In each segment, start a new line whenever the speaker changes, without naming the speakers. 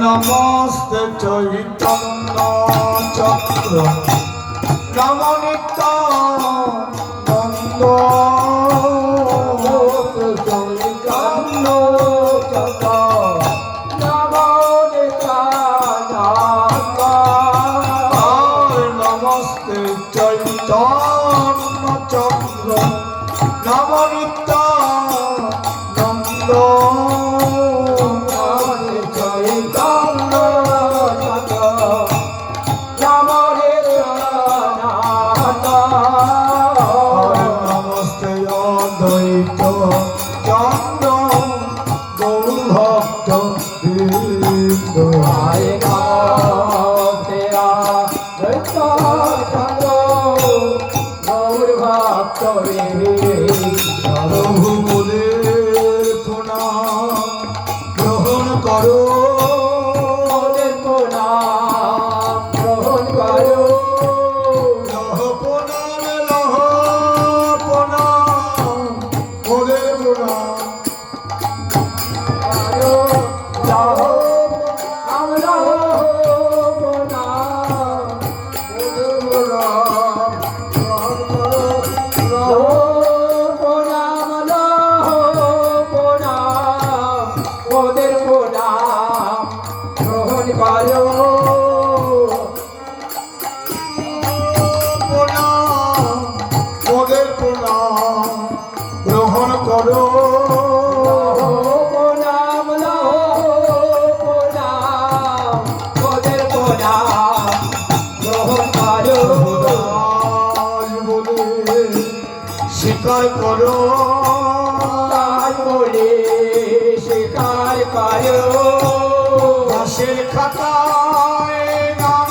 নমস্তে চৈতন্য চক্র নমনিত্য নন্দ চৈতন্য চক্র নমস্তে চৈতন্য চক্র নমনিত্য নন্দ গ্রহণ করো গ্রহণ করো স্বীকার করো বলে স্বীকার করো দাসের খাতায় নাম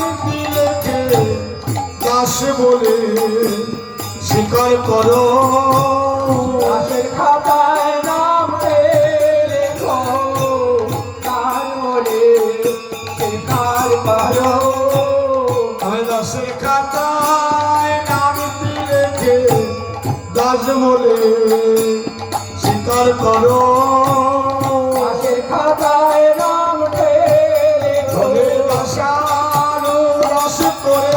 লিখে দাস বলে স্বীকার করো দাসের খাতায় নাম লেখো দাস বলে স্বীকার করো দাসের খাতায় নাম লিখে দাস বলে স্বীকার করো দাসের খাতায় নাম লেখো দাসার রস করে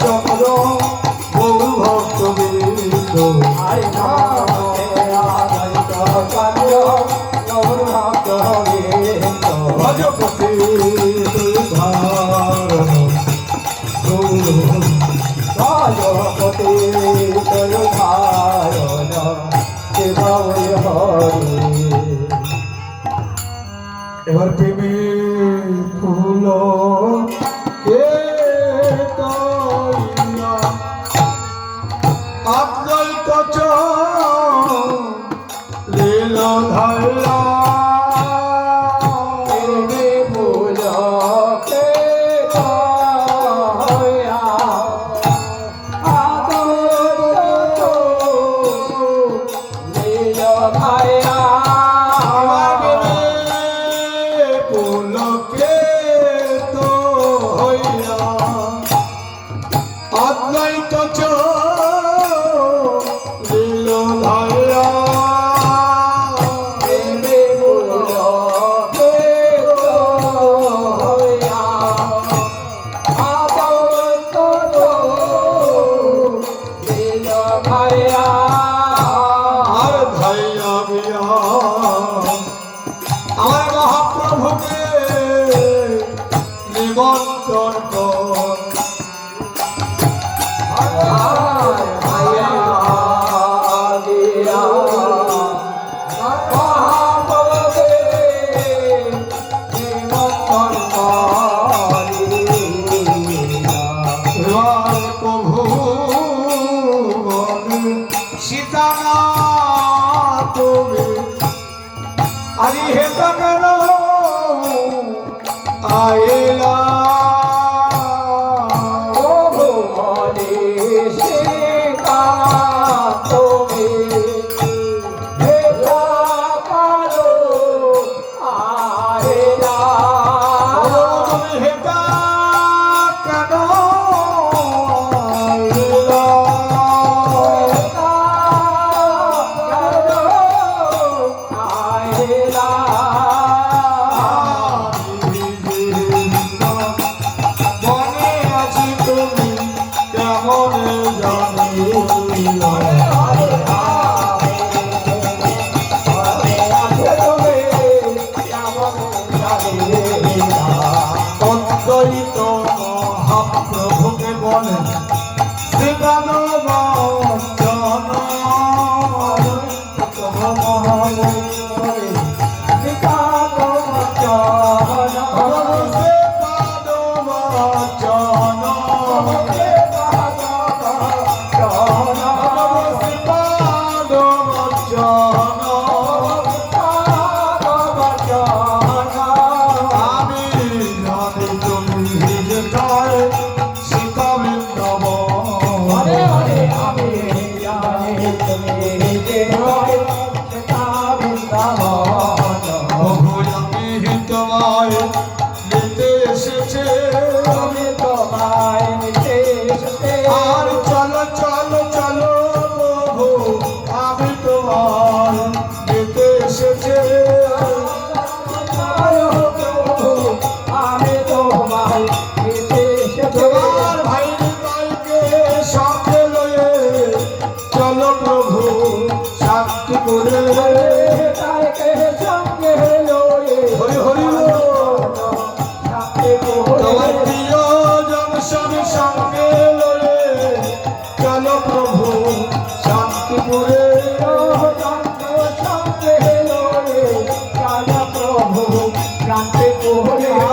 চক্র বহু ভক্ত বৃন্দ ভজপতি ধারণ ভজপতি ধারণ এবার প্রেমে ফুল আফজল কচ লীল ধরা ফুল লীল ধরা আমার মহাপ্রভুকে নিমন্ত্রণ কর। আইলা
প্রভু মনে শিকা তুমি ভেজা কালো আইলা
তুমি হেতা কেন আইলা
আইলা
মনে আছি তুমি কেমন জানি অদ্বৈত মহাপ্রভুকে বলে শ্রীকান্ত বচন আর চলো চলো চলো প্রভু আমি তোমার যেতে এসেছে
আমি তোমায়
তোমার ভাই ভাইকে সঙ্গে লয়ে চলো প্রভু শান্তি করে হরি হরি তোমার প্রিয়জন সব সঙ্গে লয়ে চলো প্রভু শান্তি করে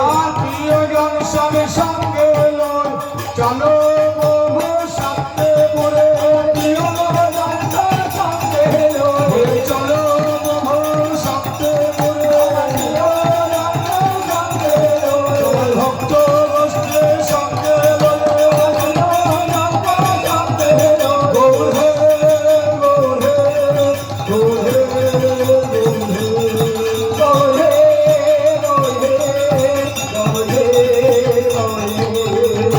আর প্রিয়জন সব সঙ্গে লয়ে চলো প্রভু শান্তি করে চলো প্রভু শান্তি করে তোমার ভক্ত গোষ্ঠীর সঙ্গে লয়ে গৌর হে গৌর হে গৌর হে গৌর হে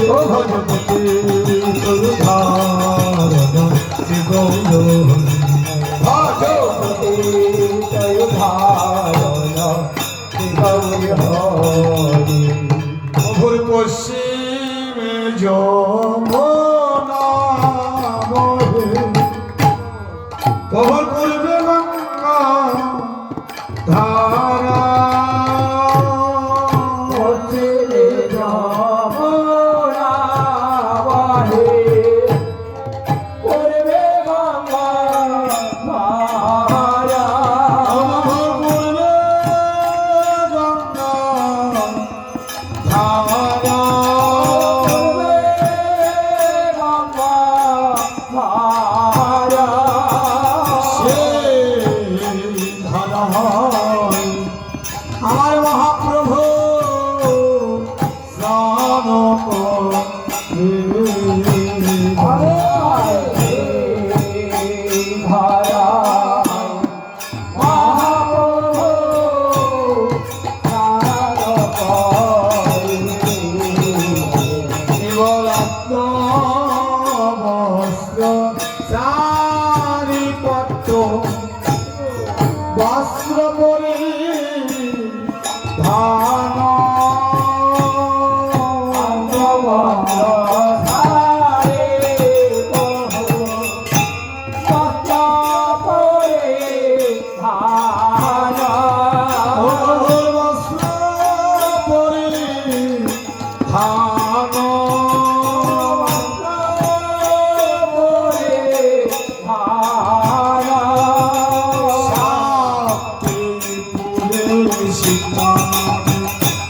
ও ভজপতি সুধারণ শ্রী গৌর ভজপতি প্রভুর পশ্চিমে যমুনা বহে, প্রভুর পূর্বে গঙ্গা ধারা প্রভুর পূর্বে গঙ্গা ধারা আমার মহাপ্রভু স্নান বস্ত্র চারিপত্র বস্ত্র পরি ধান
Oh
সীতা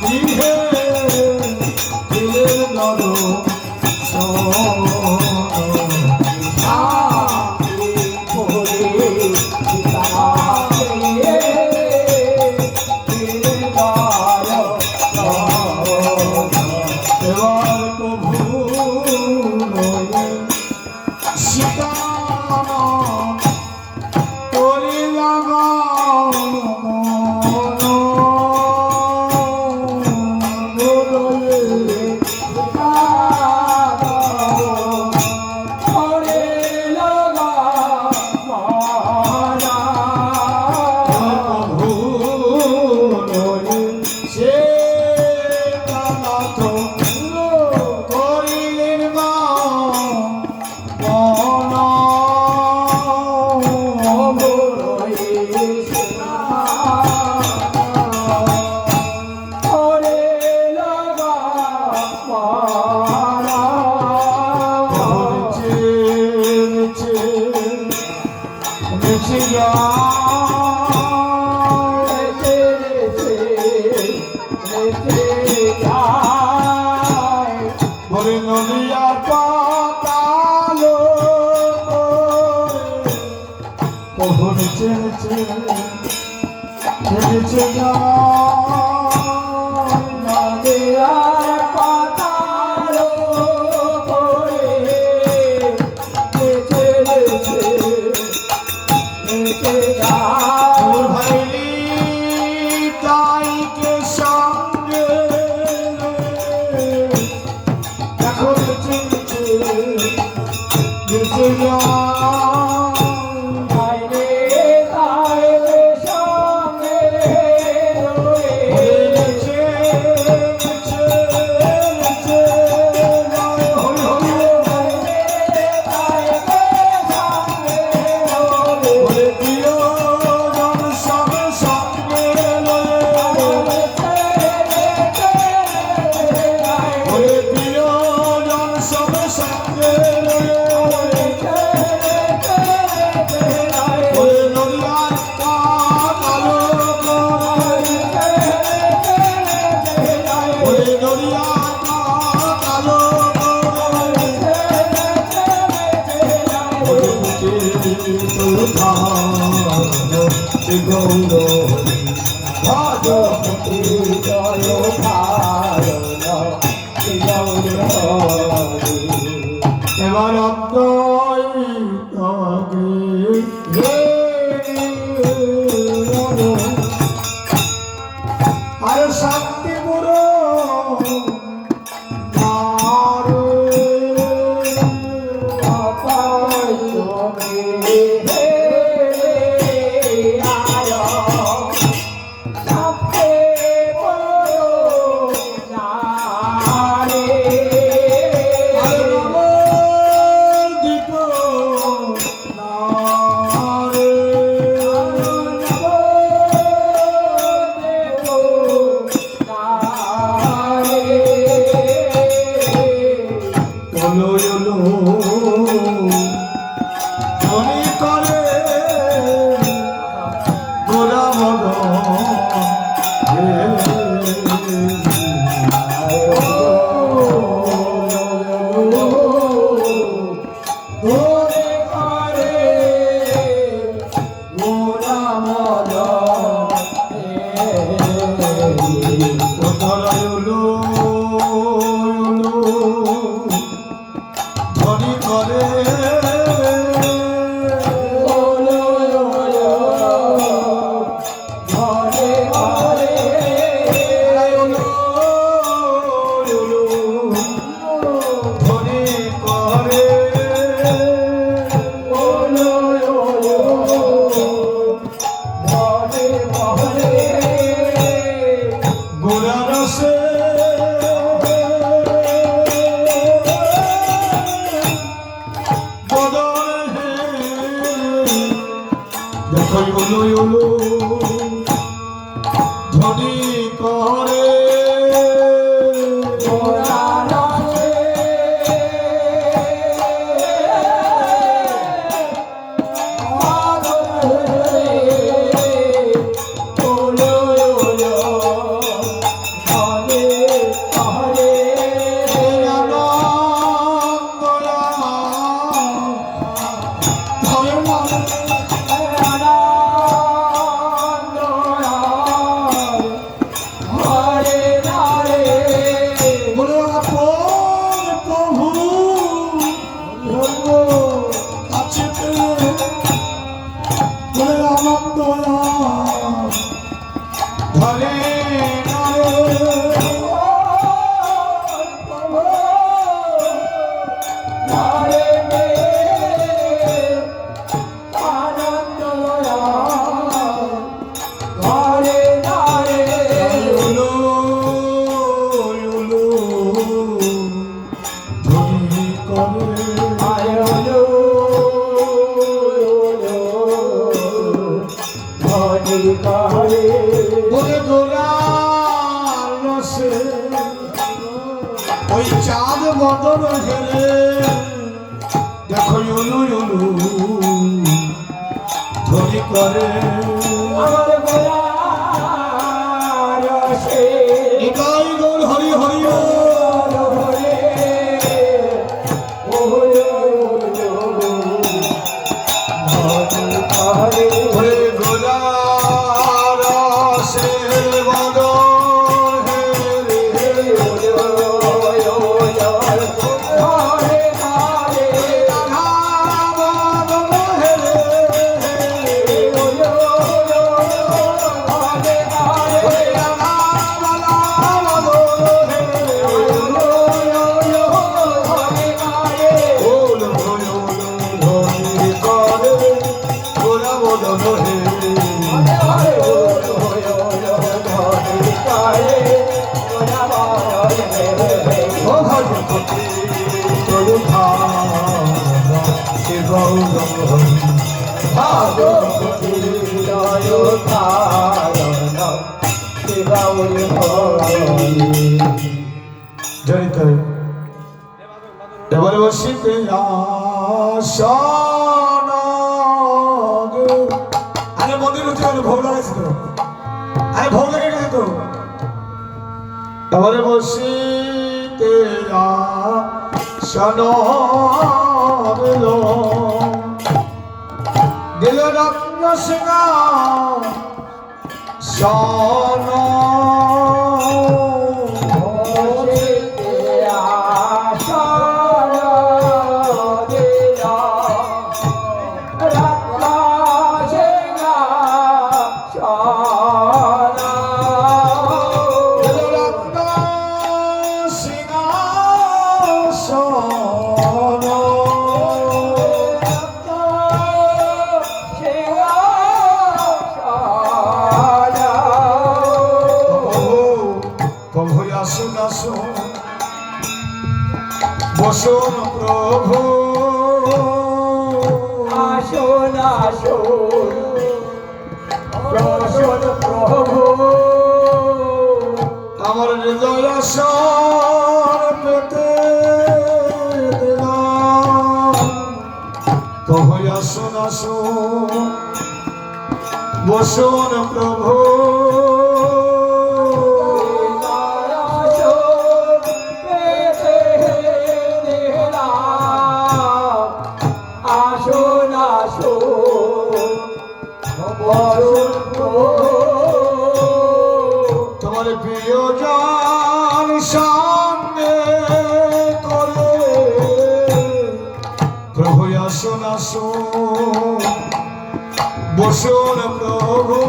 গৃহে দিলের নর এবার প্রভু সীতা করিলাম নদিয়ার পাতালো কখন চেয়েছে
নদিয়ার পাতালো
তাইকে সঙ্গে এখন চিনছে বেঁচে
বাইরে তাইরে সঙ্গে ভজপতি জয় ভারত
এবার আর শান্তি পুরো ধ্বনি করে ধরে ওই চাঁদ বদল হেলে দেখো ইউলু ইউলু ধরি করে
আমার গোলার রসে
নিতাই গৌর হরি হরি
হরে ওরে হরে
ওরে গোলার রসের বদল জড়িত এবারে বসিতে আসন আরে মন্দির উঠে গেল ভোগ লাগাইছে তো আরে ভোগ লেগে গেছে তো এবারে বসিতে আসন দিল রত্ন সিংহা সন বসুন প্রভু
আসুন আসুন প্রসন্ন প্রভু
আমার হৃদয় আসন পেতে দিলাম প্রভু আসুন আসুন বসুন প্রভু তোমার প্রিয় জন সঙ্গে করে প্রভু আসুন আসুন বসুন প্রভু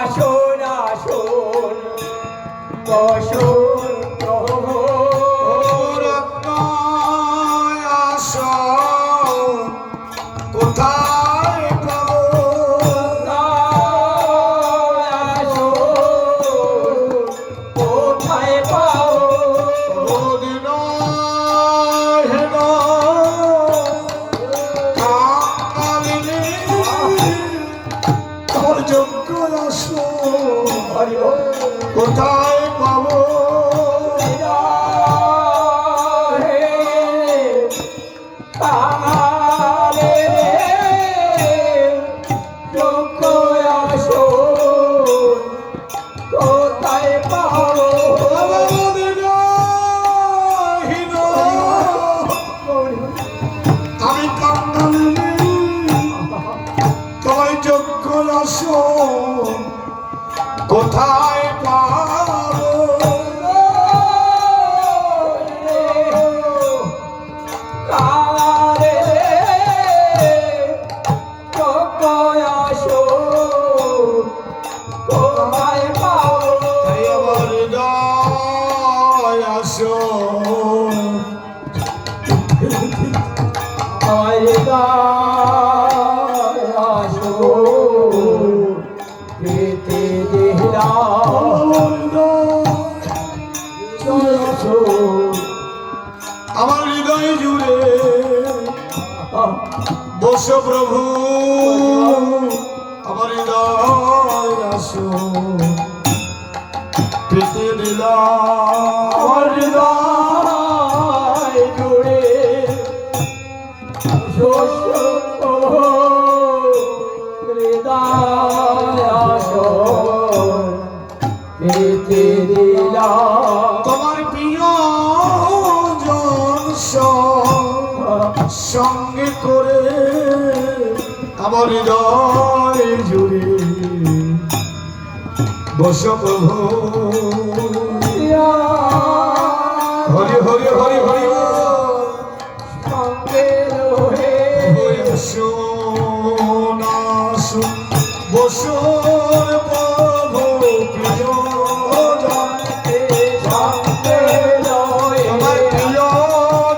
আসুন আসুন বসুন প্রভু
কোথায়
কোথায় পাও
দিন হেন কাঙালিনী তোর যোগ্য আসো কোথায় পাবো আমি কাঙালিনী তোর যোগ্য আসো কোথায় পাবো
হৃদয় আসুন পেতে দিলাম
আমার হৃদয় জুড়ে বস প্রভু, আমার হৃদয় আসুন পেতে দিলাম।
আমার হৃদয় জুড়ে হৃদয় আসুন পেতে দিলাম।
তোমার প্রিয় জন সঙ্গে করে আমার হৃদয় জুড়ে বস প্রভু। হরি হরি হরি হরি
সঙ্গে রহে
বসুর প্রভু প্রিয়
সঙ্গে রহে
আমার প্রিয়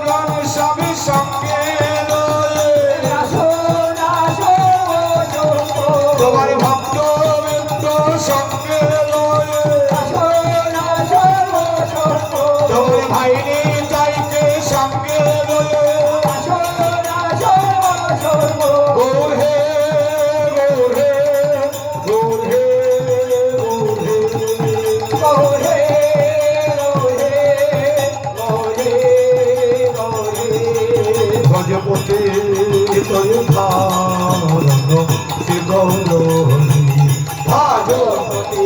জন স্বামী সঙ্গে
আসুন আসুন
তোমার ভক্ত বৃন্দ সঙ্গে
আসুন আসুন
তোমার ভাইনি চাইতে সঙ্গে
আসুন আসুন
গৌর হে গৌর হে গৌর হে গৌর হে
গৌরে গৌরে গৌরে
ভজপতি তয় ধারণ শ্রী গৌর
ভাজপতি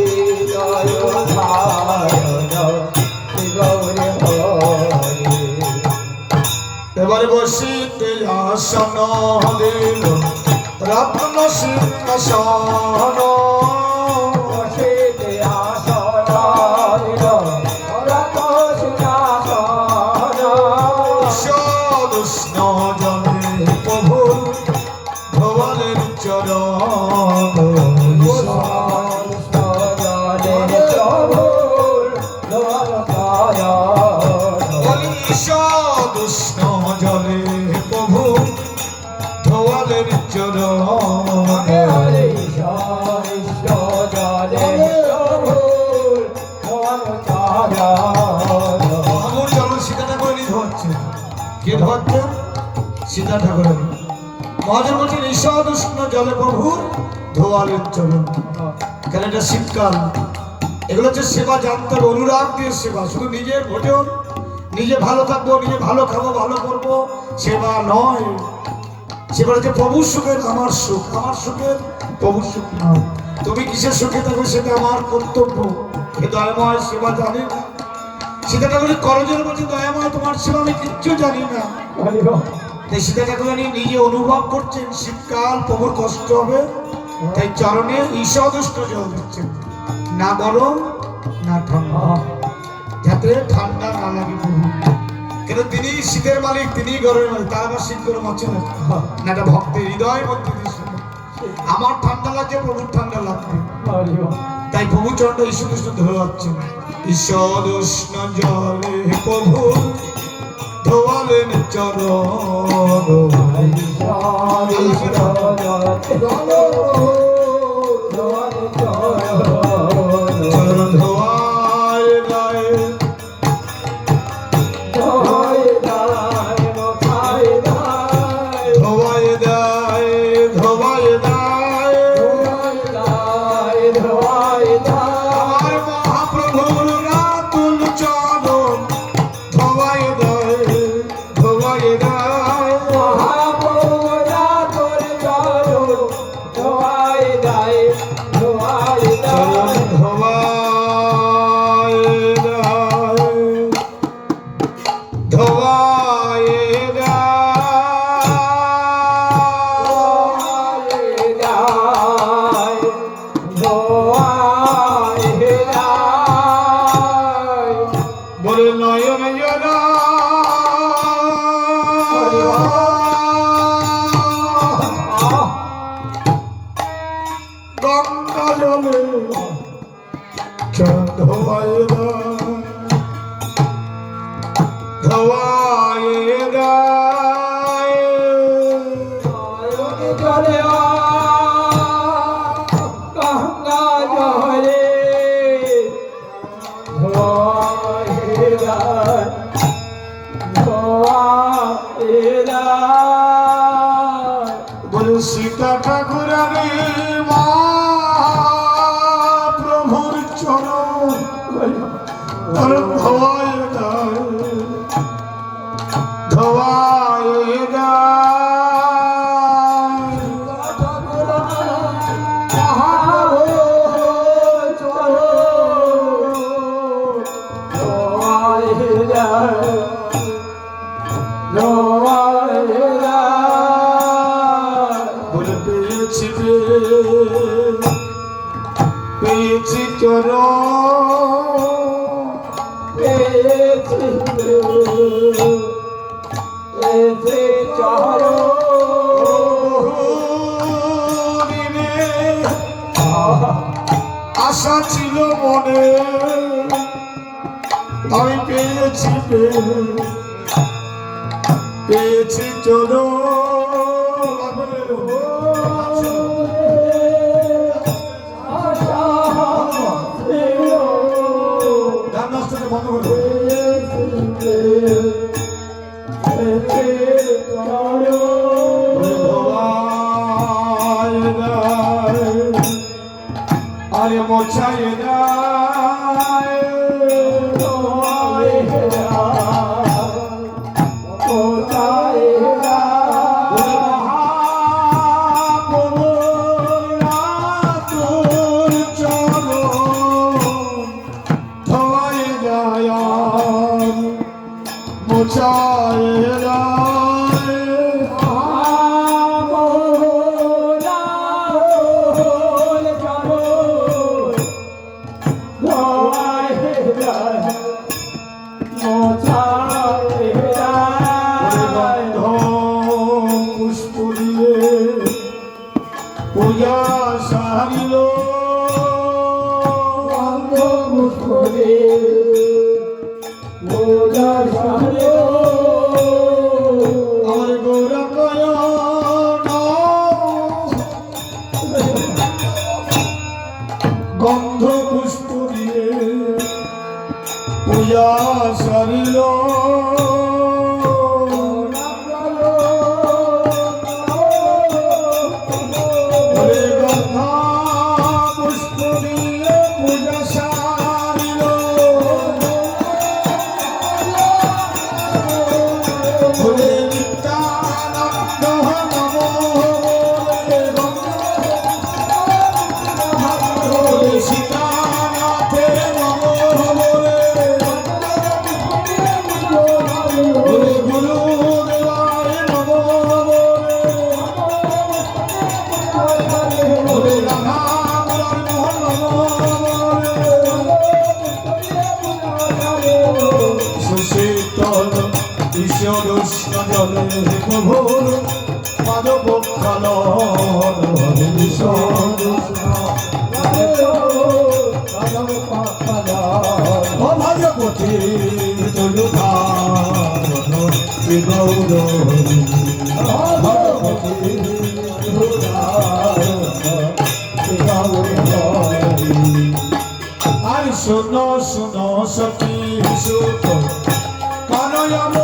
জয় ধারণ গৌরে হরে।
এবারে বসিতে আসন দিল রত্ন সিংহাসন
বসিতে আসন দিল রত্ন সিংহাসন।
সদুষ্ণ জনে প্রভু ধোয়ালের চরণ সদুষ্ণ জলে প্রভু ধোয়ালের চরণ আমার চরণ সীতা ঠাকুরানি ধোয়াচ্ছে। কে ধোয়াচ্ছে? সীতা ঠাকুরানি। মহাজন বলছেন ঈশ্বর উষ্ণ জলে প্রভুর ধোয়ালের চরণ। কেন এটা শীতকাল, এগুলো হচ্ছে সেবা জানতে হবে, অনুরাগ দিয়ে সেবা। শুধু নিজের ভোজন, নিজে ভালো থাকবো, নিজে ভালো খাবো, ভালো করবো, সেবা নয়। সেবা হচ্ছে প্রভুর সুখের আমার সুখ, আমার সুখের প্রভুর সুখ নয়। তুমি কিসের সুখে থাকবে সেটা আমার কর্তব্য। এ দয়াময় সেবা জানি না। সীতা ঠাকুর করজোর বলছে দয়াময় তোমার সেবা আমি কিচ্ছু জানি না। তাই সীতা ঠাকুরানি নিজে অনুভব করছেন শীতকাল প্রভুর কষ্ট হবে, তাই চরণে ঈষদুষ্ট জল দিচ্ছেন, না গরম না ঠান্ডা, যাতে ঠান্ডা না লাগে প্রভু। কেন তিনি শীতের মালিক, তিনি গরমের মালিক, তার আবার শীত গরম আছে না? না, এটা ভক্তের হৃদয় মধ্যে দৃশ্য। আমার ঠান্ডা লাগছে, প্রভুর ঠান্ডা লাগবে, তাই প্রভু চরণটা ঈষদুষ্ট ধরে যাচ্ছেন। ঈষদুষ্ণ জলে প্রভু ধোয়ালেন চরণ চরণ ধোয়ায় গায়ে ধোয়ায় দায় ধোয়ায় দায় আমার মহাপ্রভুর রাতুল চরণ ধোয়ায় দায় ধোয়ায় দায় চরণ ধোয়ায় দায় ধোয়ায় বলে নয়ন জনা গঙ্গা জলে চরণ ধোয়ায় ধোয়ায় গায় বলে সীতা ঠাকুরানী মা প্রভুর চরণ তার ধোয়ায় যায় ধোয়ায় যায় বলে পেয়েছি পেয়েছি চর আশা ছিল মনে আমি পেয়েছি পেয়েছি চলো গান নষ্টটা বন্ধ করো আরে মোছাই পূজা সারিল আমার গৌরঙ্গয় গন্ধ পুষ্প দিয়ে পূজা সারিল প্রভুর মাধব ভাগবতী আর শোনো শোনো সখী সুখ কানয়াম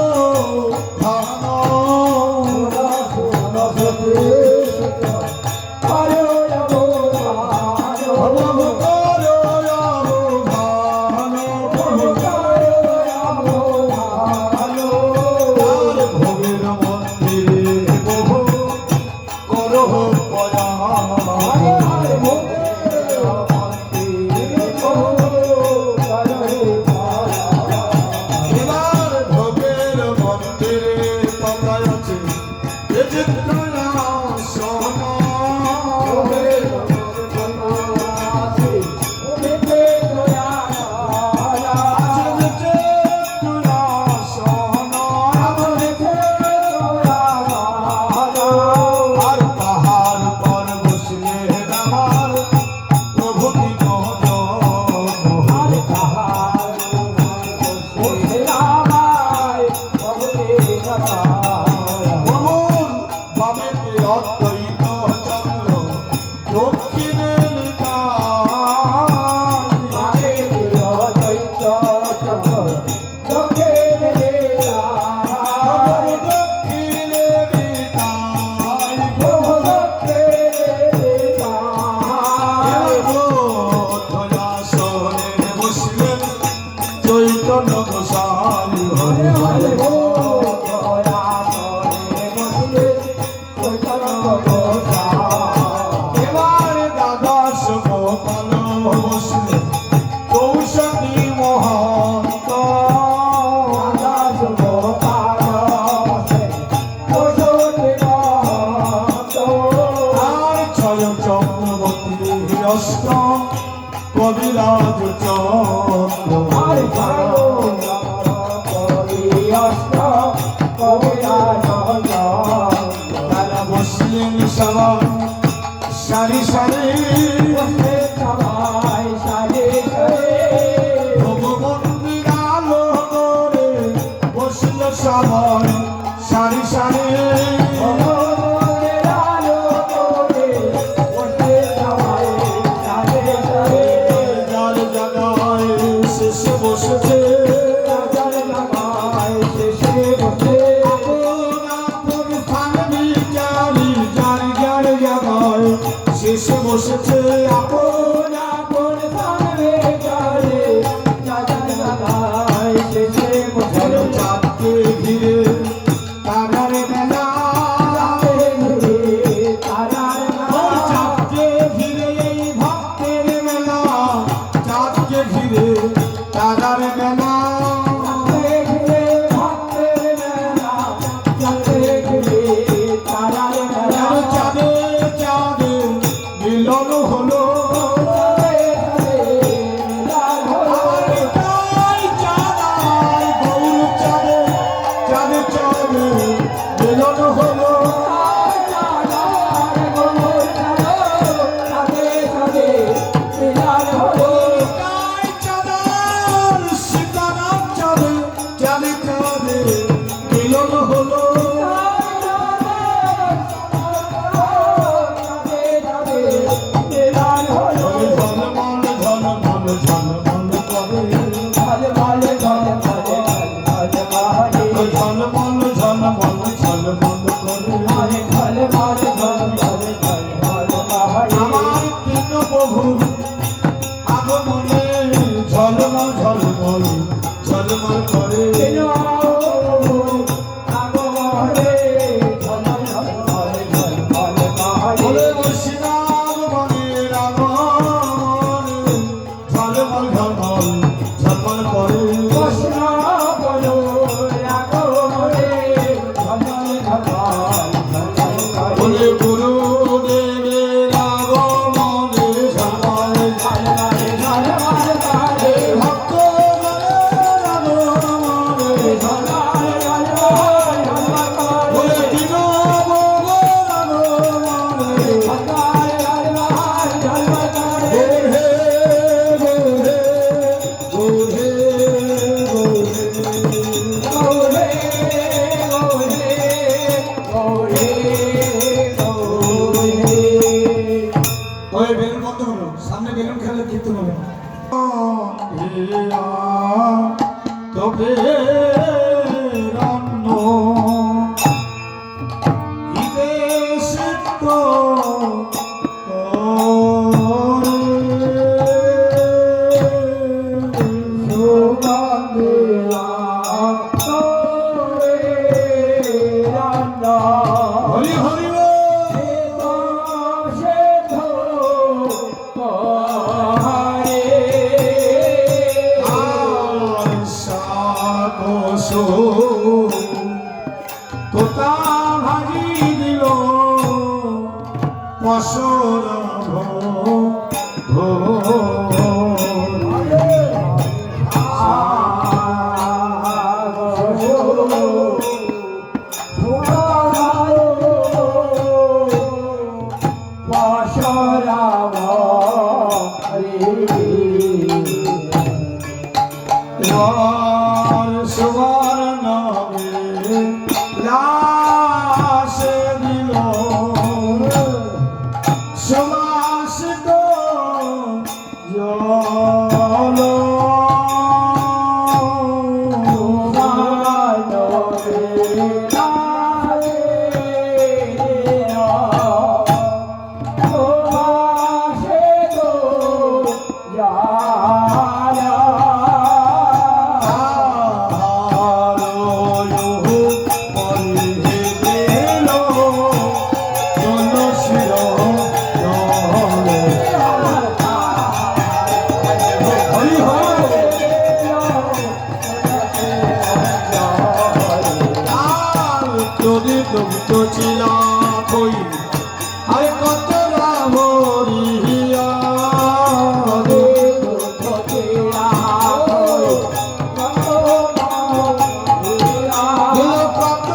তারা বসলেন সবাই সারি সারি ভগবন্তীর আলো করে বসল সবাই সারি সারি যার জায়গায় শেষে বসেছে শেষে বসেছে আপন
আপন থাকবে চলে শেষে বসে
চাঁদকে ঘিরে তারার মেলা চাঁদকে ঘিরে এই ভক্তের মেলা চাঁদকে ঘিরে তারার মেলা চাঁদে চাঁদে মিলন হলো মিলন হলো সীতারাম চাঁদে চাঁদে চাঁদে মিলন হলো ঝলমল ঝলমল ঝলমল করে ঝলমল ঝলমল ঝলমল করে আমার তিন প্রভু আগমনে ঝলমল ঝলমল ঝলমল করে বলে বসিরাম মনের আগমনে ঝলমল ঝলমল ঝলমল করে বলে গুরুদেবের আগমনে ঝলমল ভক্তগণের আগমনে বলে দীনবন্ধুর আগমনে গোহে গোহে গোহে ওই বেলুন বন্ধ হলো সামনে বেলুন খেলে কীর্তন হবে তবে রান্ন বিদেশ তো হরি হরি তোতা ভাজি দিল পশর সুবর নামে লাশে দিল সুবাসিত জল তো চিলা কই আর কত রামরিয়া রে তো চিলা কই কত রামরিয়া কত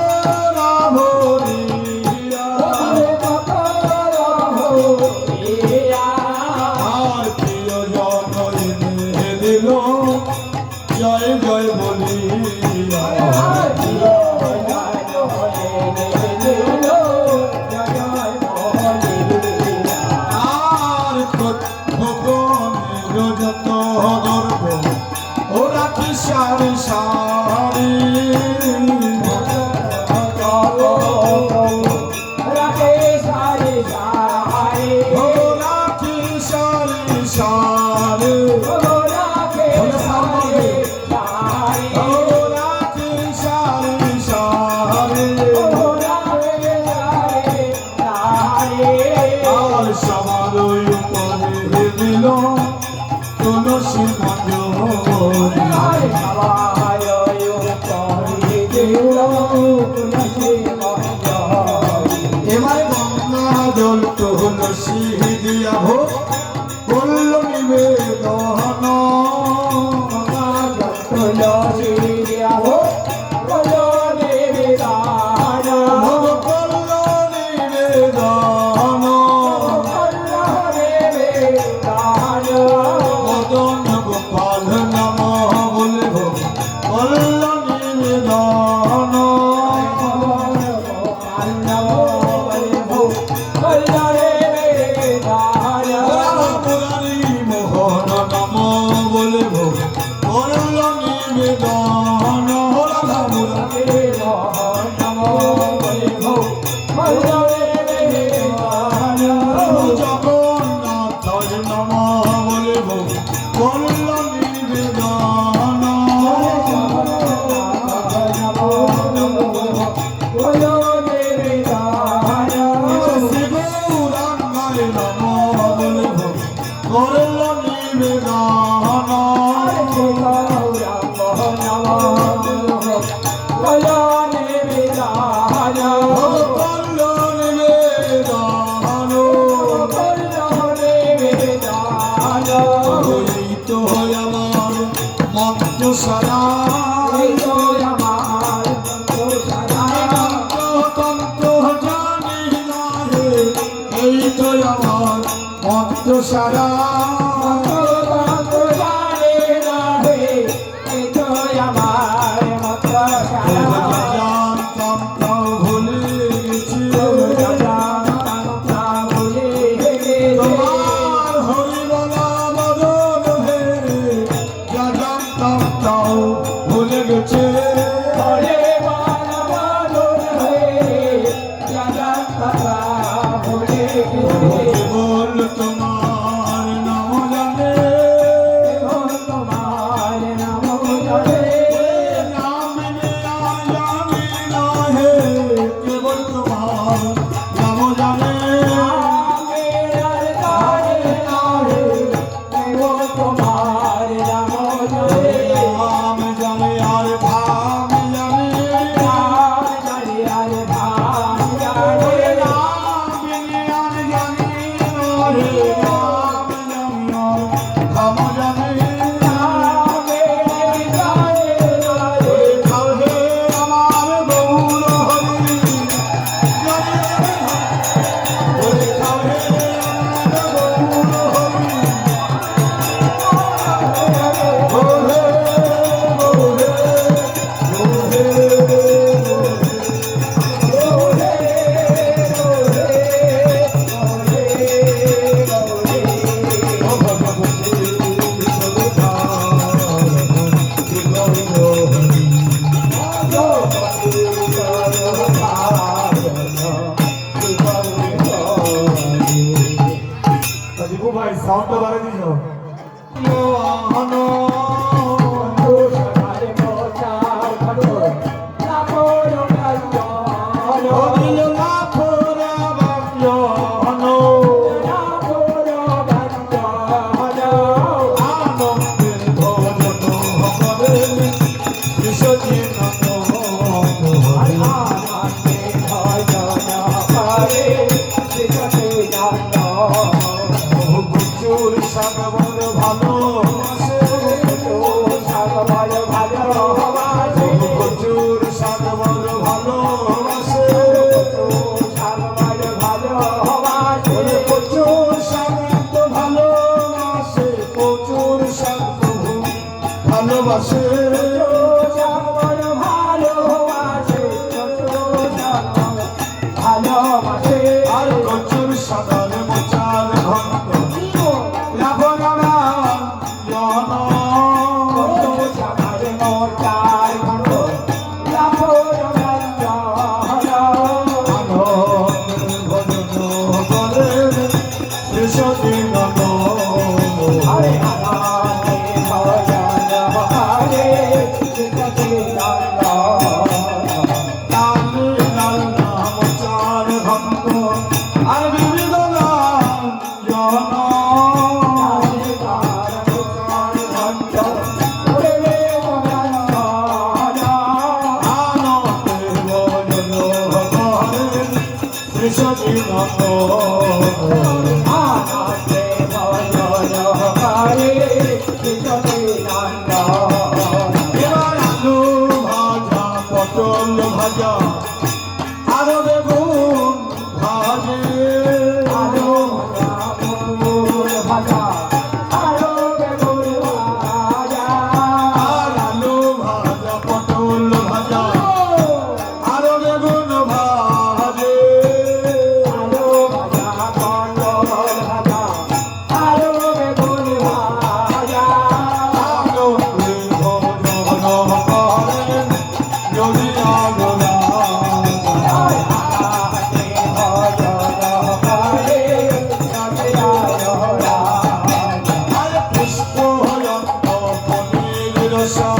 তুলসী মঞ্জরি
এবার গঙ্গা জল তুলসী দিয়া ভোগ করল নিবেদন
তুলসী আহো বলো নিবেদন
ভোগ করল নিবেদন মদন গোপাল নাম বলে ভোগ করল নিবেদন মুরারি মোহন নাম বলে ভোগ করল নিবেদন রাধা মুরারি জগন্নাথ নাম বলে ভোগ করল নিবেদন শ্রী গৌরাঙ্গায় নাম বলে ভোগ করল নিবেদন করল নিবেদন এই তো আমার মন্ত্র সারা তন্ত্র জানি না রে এই তো আমার মন্ত্র সারা জানতাম ভুলে গেছি তোমার হরিবলা বদন হে যা জানতাম তাও ভুলে গেছে বল তোমার নাম জানে নাম জানি না হে কেবল তোমার নাম জানে নাম জানে আর ভাম জানে নাম জানি আর জানি না হে নাম জানি আর ভাম জানে খাও হে আমার গৌর হরি খাও হে আমার গৌর হরি দীপু ভাই সাউন্ডটা বাড়িয়ে দিও প্রচুর সাগর ভালোবাসে প্রচুর সাগর ভালোবাসে প্রচুর সাগর ভালোবাসে আর প্রচুর সাগর মোচার ঘন্ট সজি নন্দন
আনন্দে ভজন করে কৃষ্ণে নন্দন
এবার আলু ভাজা পটল ভাজা আরো বেগুন ভাজে
আলো ফুল ভাজা আলো বেগুন ভাজা
আর আলু ভাজা পটল ভাজা আরো বেগুন ভাজে
আলো ভাজা কটল ভাজা আলো বেগুন ভাজা
আনন্দে ভজন করেন যদি আগলা
আনন্দে ভজন করে কৃষ্ণে নন্দন
আরে পুষ্প হয়ন্ত পনির রসা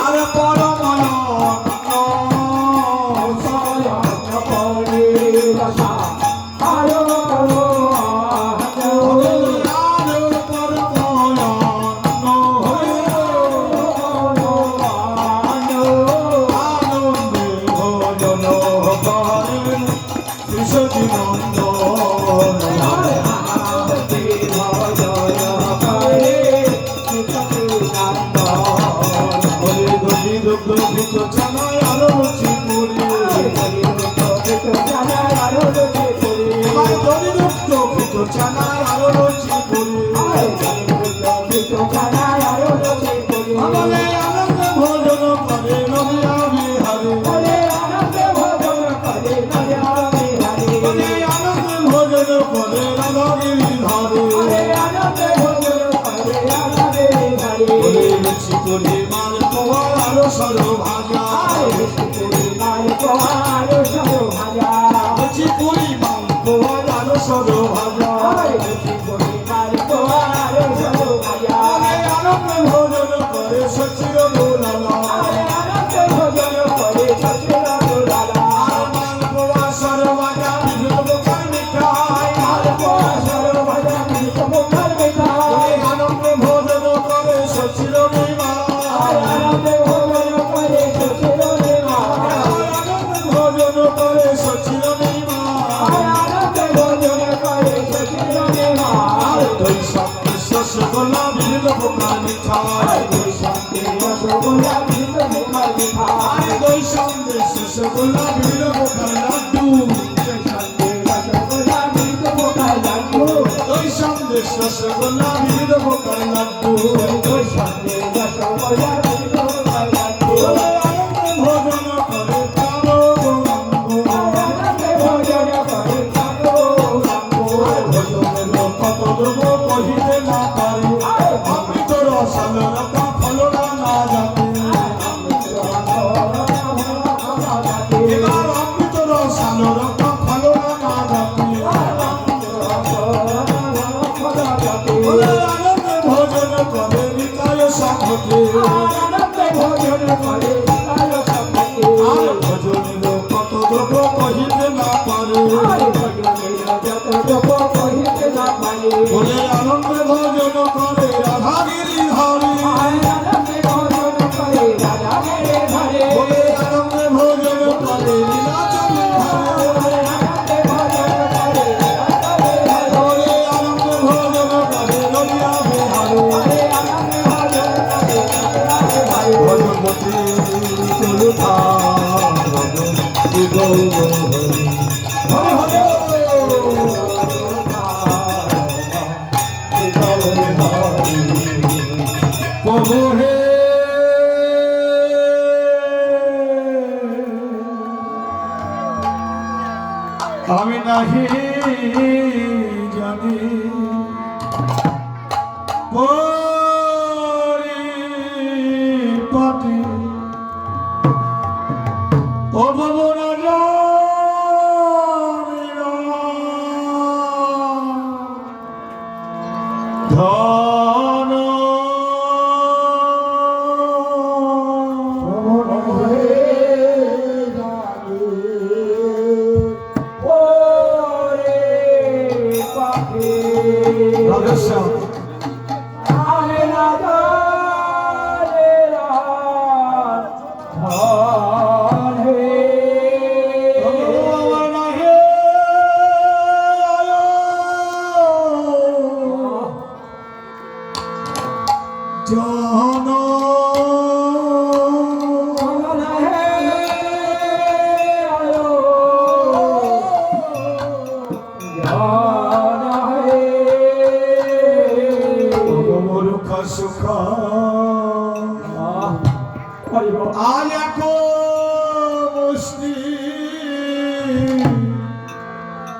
আর পরমানন্দ আনন্দে ভজন করেন কৃষ্ণ নন্দন বলে দধি দুগ্ধ ভিত ছানায় আরো রুচি পুরি এবার দধি দুগ্ধ ভিত ছানায় আরো রুচি পুরি আমাকে আনন্দ ভোজন করে নদিয়া বিহারে বলে আনন্দ ভোজন করে রাধাগিরি ধারে বলে লুচি পুরি মার পোহার আরো সরো ভাজা লুচি পুরি মার পোহার আরো সরো ভাজা আমাকে আনন্দ ভোজন করে সচির দোলালা আর মাল পোহা সরো ভাজা বিভিন্ন প্রকার মিঠাই বলে আনন্দ ভোজন করে সচির নিমা আনন্দ ভোজন করে সচির নিমা আর দই সঙ্গে রসগোল্লা বিভিন্ন প্রকার মিঠাই আর দই সঙ্গে রসগোল্লা বিভিন্ন প্রকার লাড্ডু দই সঙ্গে রসগোল্লা বিভিন্ন প্রকার লাড্ডু বলে আনন্দ ভোজন করে কারো ভোজনের কত দেবো কহিতে না পারে অমৃত রসাল রকা ফলনা না যাবে এবার অমৃত রসাল রকা ফলনা না যাবে বলে আনন্দ ভোজন করে নিতায় সংহতে আর ভোজনের কত দেবো কহিতে না পারে বলে আনন্দ ভোজন করে রাধাগিরি ধারে বলে আনন্দ ভোজন করে নীলাচল ধারে বলে আনন্দ ভোজন করে নদিয়া বিহারে ভজমতি চলুতা হরে প্রভু হে আমি নাহি জানি পরিপাটি ও বাবু রাজা ধন
পাখি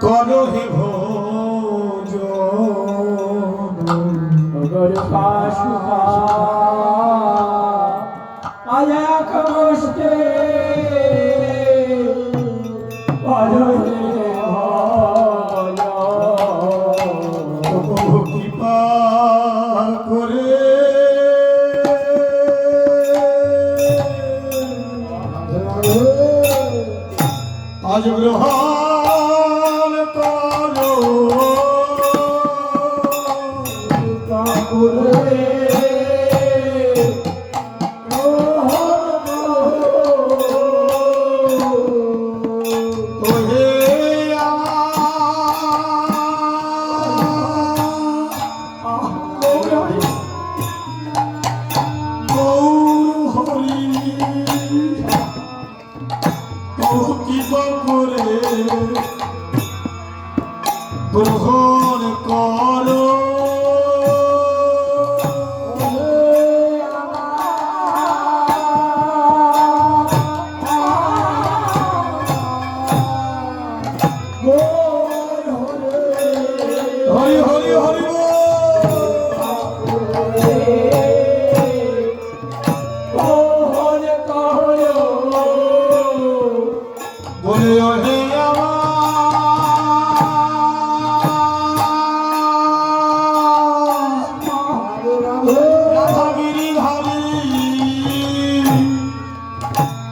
করহি ভোজন
অগর পাশুহা আয়াক মুষ্টে অজরে
প্রভু কৃপা করে আজ গ্রহণ করো
কাকুরে
তোহে গৌর হরি প্রভু কৃপা করে গ্রহণ করো হরি হরি হরি বল। বলে ওহে রাধাগিরি ধারী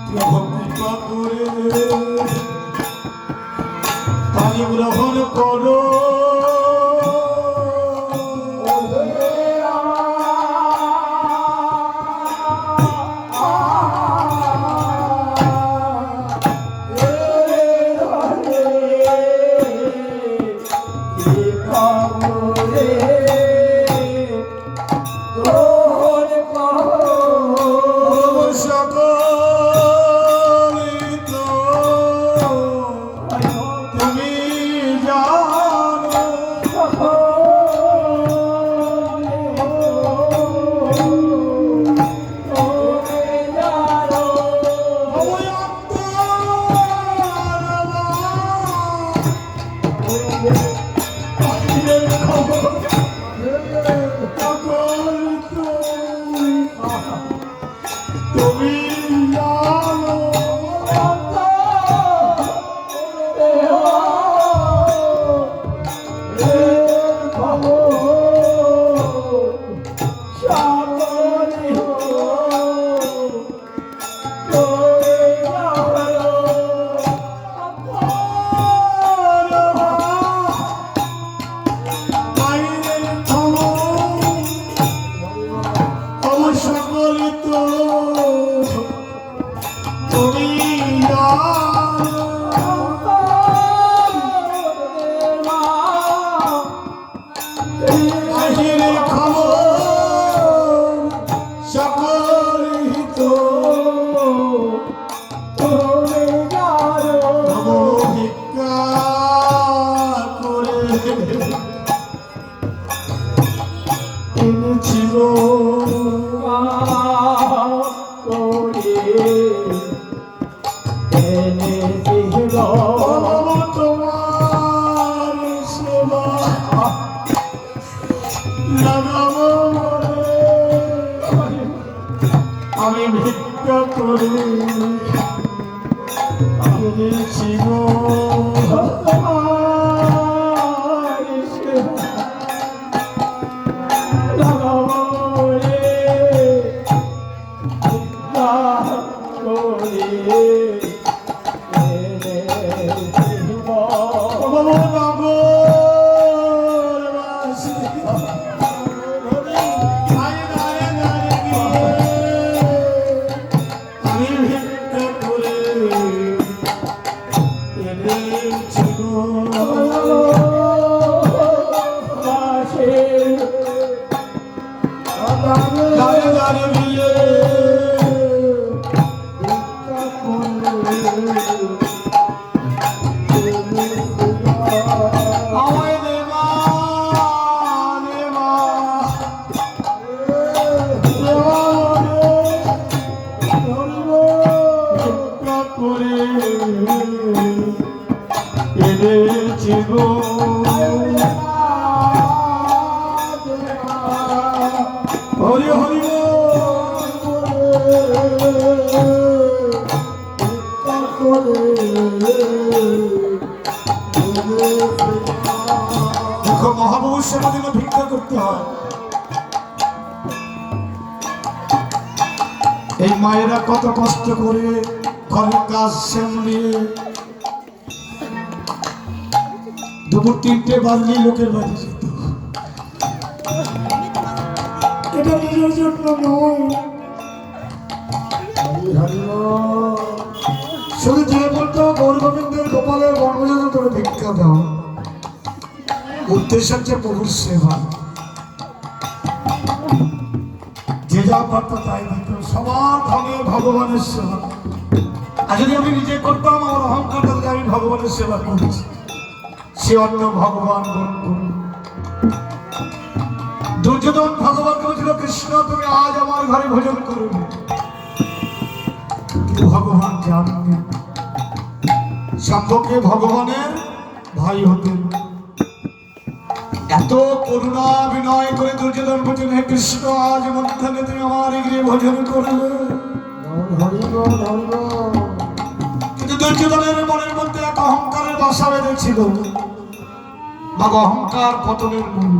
প্রভু কৃপা করে তাই গ্রহণ করো সকলিত তুমি জানো তুমি জানো সকলিত তুমি বাহিরে খবর সকলিত ভিক্ষা করে এনেছিল তোমার সেবা লাগাবো বলে আমি ভিক্ষা করে এনেছি গো আমি ভিক্ষা করে এনেছি দাঁড়ে দাঁড়ে গিয়ে আমায় দেবা দেবা ভিক্ষা করে পেরেছি গো হরি হরি দেখো মহাপ্রভুর সেবা দিলে ভিক্ষা করতে হয়। এই মায়েরা কত কষ্ট করে ঘরের কাজ সামলিয়ে দুপুর 3টে বাজলেই লোকের বাড়ি যেত। এটা নিজের জন্য নয়, শুধু যে বলতো গৌর গোবিন্দের গোপালের বনভোজনে তোর ভিক্ষা দাও, উদ্দেশ্য হচ্ছে প্রভুর সেবা। যে যা পারত তাই দিত, সবার ধনে ভগবানের সেবা। আর যদি আমি নিজে করতাম, আমার অহংকারটা যে আমি ভগবানের সেবা করছি, সে অন্য ভগবান গ্রহণ করুন। দুর্যোধন ভগবানকে বলছিল, কৃষ্ণ তুমি আজ আমার ঘরে ভোজন করবে, কিন্তু ভগবান জানতেন সম্পর্কে ভগবানের ভাই হতেন। এত করুণা বিনয় করে দুর্যোধন বলছেন, হে কৃষ্ণ আজ মধ্যাহ্নে তুমি আমার গৃহে ভোজন করবে। কিন্তু দুর্যোধনের মনের মধ্যে এক অহংকারের বাসা বেঁধেছিল, বা অহংকার পতনের মূল।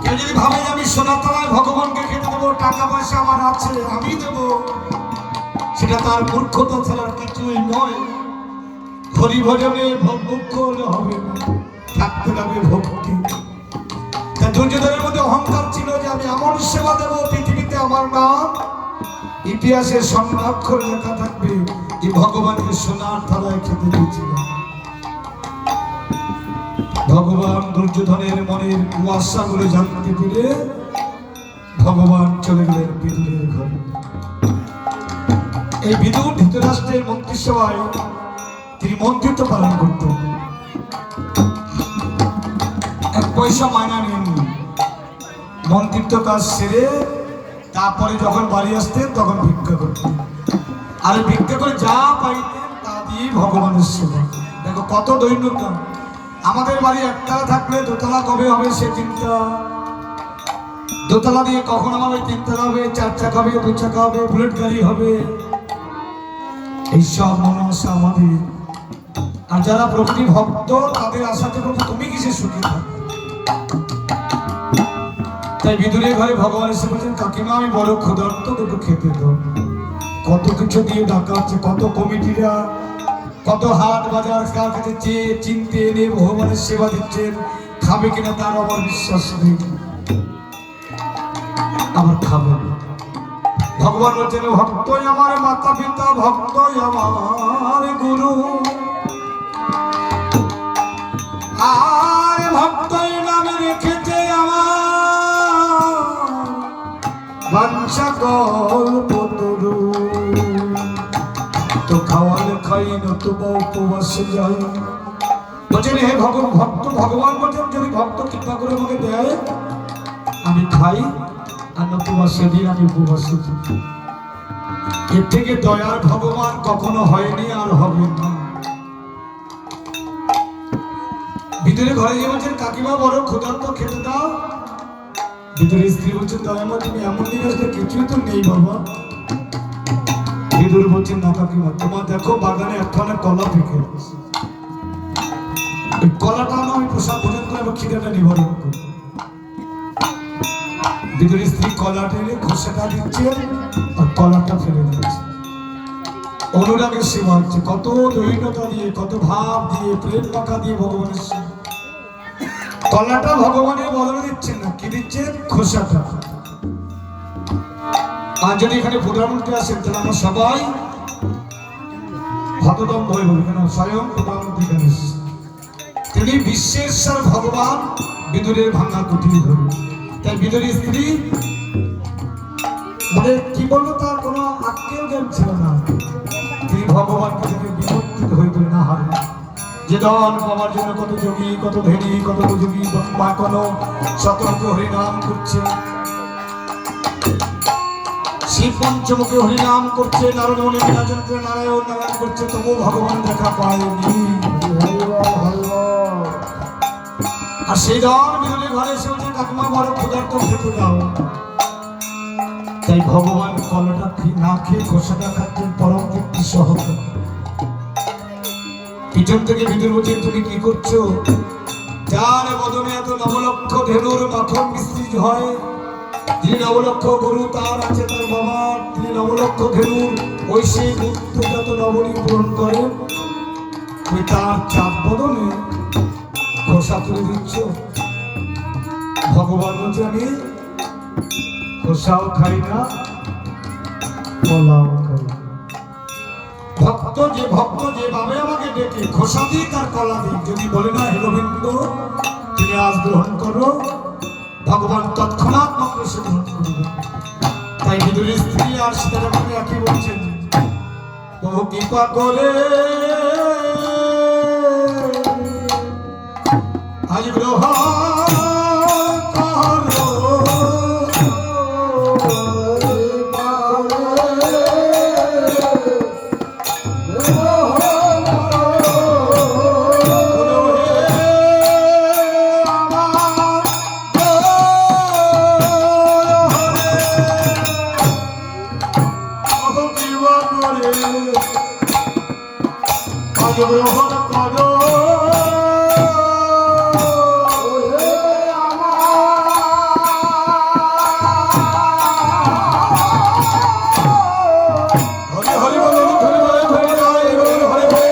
কেউ যদি ভাবে যে আমি সোনাতলায় ভগবানকে খেতে দেবো, টাকা পয়সা আমার আছে আমি দেবো, সেটা তার মূর্খতা ছাড়ার কিছুই নয়। হরি ভজনে মুখ্য হলে হবে না, থাকতে হবে ভক্তি। তা দুর্যোধনের মধ্যে অহংকার ছিল যে আমি এমন সেবা দেবো, পৃথিবীতে আমার নাম ইতিহাসের স্বর্ণাক্ষর লেখা থাকবে যে ভগবানকে সোনার থালায় খেতে দিয়েছিল। ভগবান দুর্যোধনের মনের কুয়াশাগুলো জানতে পেরে ভগবান চলে গেলেন বিদুরের ঘরে। এই বিদুর ধৃতরাষ্ট্রের মন্ত্রিসভায় তিনি মন্ত্রিত্ব পালন করতেন। 1 পয়সা মায়না নেননি, মন্ত্রিত্ব কাজ সেরে তারপরে যখন বাড়ি আসতেন তখন ভিক্ষা করতেন। আর ভিক্ষা করে যা পাইতেন তা দিয়ে ভগবানের সেবা। দেখো কত দৈন্যতা। আমাদের বাড়ি একতলা থাকলে দোতলা কবে হবে সে চিন্তা, দোতলা দিয়ে কখন হবে, 3তলা হবে, 4 চাকা হবে, 2 চাকা হবে, বুলেট গাড়ি হবে, এইসব মনসা আমাদের। আর যারা প্রকৃতি ভক্ত তাদের আশাতে প্রভু তুমি কিসে সুখী থাকবে। তাই বিদুরের ঘরে ভগবান এসে বলছেন, কাকিমা আমি বড় ক্ষুধার্ত, দুটো খেতে দাও। কত কিছু দিয়ে ডাকা হচ্ছে, কত কমিটিরা কত হাট বাজার কার কাছে চেয়ে চিনতে এনে ভগবানের সেবা দিচ্ছেন, খাবে কিনা তার আমার বিশ্বাস নেই, আবার খাবে। ভগবান বলছেন, ভক্তই আমার মাতা পিতা, ভক্তই আমার গুরু, আর ভক্তই নামে রেখেছে আমার বাঞ্ছা কল্পতরু। তো খাওয়ালে খাই, নতুবা উপবাসে যাই। বলছেন হে ভক্ত, ভগবান বলছেন যদি ভক্ত কৃপা করে আমাকে দেয় আমি খাই, আর নতুবা সেদিন আমি উপবাসে যাই। এর থেকে দয়ার ভগবান কখনো হয়নি আর হবে না। ভিতরে ঘরে গিয়ে বলছেন, কাকিমা বড় ক্ষুধার্ত, খেতে দাও। ভিতরে স্ত্রী বলছেন, দয়ামা তুমি এমন দিন আসলে কিছুই তো নেই বাবা। বিদুর বলছেন, না কাকিমা তোমার দেখো বাগানে একখানা কলা পেকে আছে, ওই কলাটা আমি প্রসাদ ভোজন করে আমার খিদেটা নিবারণ করি। বিদুরের স্ত্রী কলা টেনে খোসাটা দিচ্ছেন আর কলাটা ফেলে দিচ্ছে। অনুরাগের সেবা হচ্ছে, কত দৈন্যতা দিয়ে, কত ভাব দিয়ে, প্রেম পাকা দিয়ে ভগবানের সেবা। কলাটা ভগবানের বদলে দিচ্ছেন না, কি দিচ্ছেন? খোসাটা। আর যদি এখানে প্রধানমন্ত্রী আসেন তাহলে আমরা সবাই হতদম্ব হয়ে বলি, কেন স্বয়ং প্রধানমন্ত্রী এখানে এসেছে। তিনি বিশ্বেশ্বর ভগবান বিদুরের ভাঙা কুটির ধরে। তাই বিদুরের স্ত্রী মানে কি বললো, তার কোনো আক্কেল জ্ঞান ছিল না। তিনি ভগবানকে থেকে বিমুক্ত হয়ে গেলেন। না হারে যে দল বাবার জন্য কত যোগী, কত ধনী, কত যোগী ব্রহ্মা কোনো সতর্ক হরিনাম করছে, শিব পঞ্চমুখী হরিনাম করছে, নারদ মুনি বিরাজন করে নারায়ণ নারায়ণ করছে, তবু ভগবান দেখা পায়নি। আর সেই ধর বিরুলি ঘরে এসে বলছে, কাকিমা বড় ক্ষুধার্ত, খেতে দাও। তাই ভগবান কলাটা না খেয়ে খোসাটা খাচ্ছেন পরম তৃপ্তি সহকারে। পিছন থেকে ভিতর বলছে, তুমি কি করছো? যার বদনে এত নবলক্ষ ধেনুর মাখন মিশ্রিত হয়, যিনি নবলক্ষ গরু তার আছে তার বাবার, তিনি নবলক্ষ ধেনুর ওই সেই যত নবনী পূরণ করেন, তুমি তার চাপ বদনে খোসা তুলে দিচ্ছ। ভগবান বলছে, আমি খোসাও খাই না, কলাও খাই না। ভক্ত যেভাবে আমাকে ডেকে খোসা দিক আর কলা দিক যদি বলে না, হে গোবিন্দ তুমি আজ গ্রহণ করো, ভগবান তৎক্ষণাৎ মাত্র সে গ্রহণ করবে। তাই বিদুরের স্ত্রী আর সীতারামকে একই বলছেন, প্রভু কৃপা করে আজ গ্রহণ করো। গ্রহণ করো হরি হরি বল, হরি বল, হরি জয়, হরি হরি বল।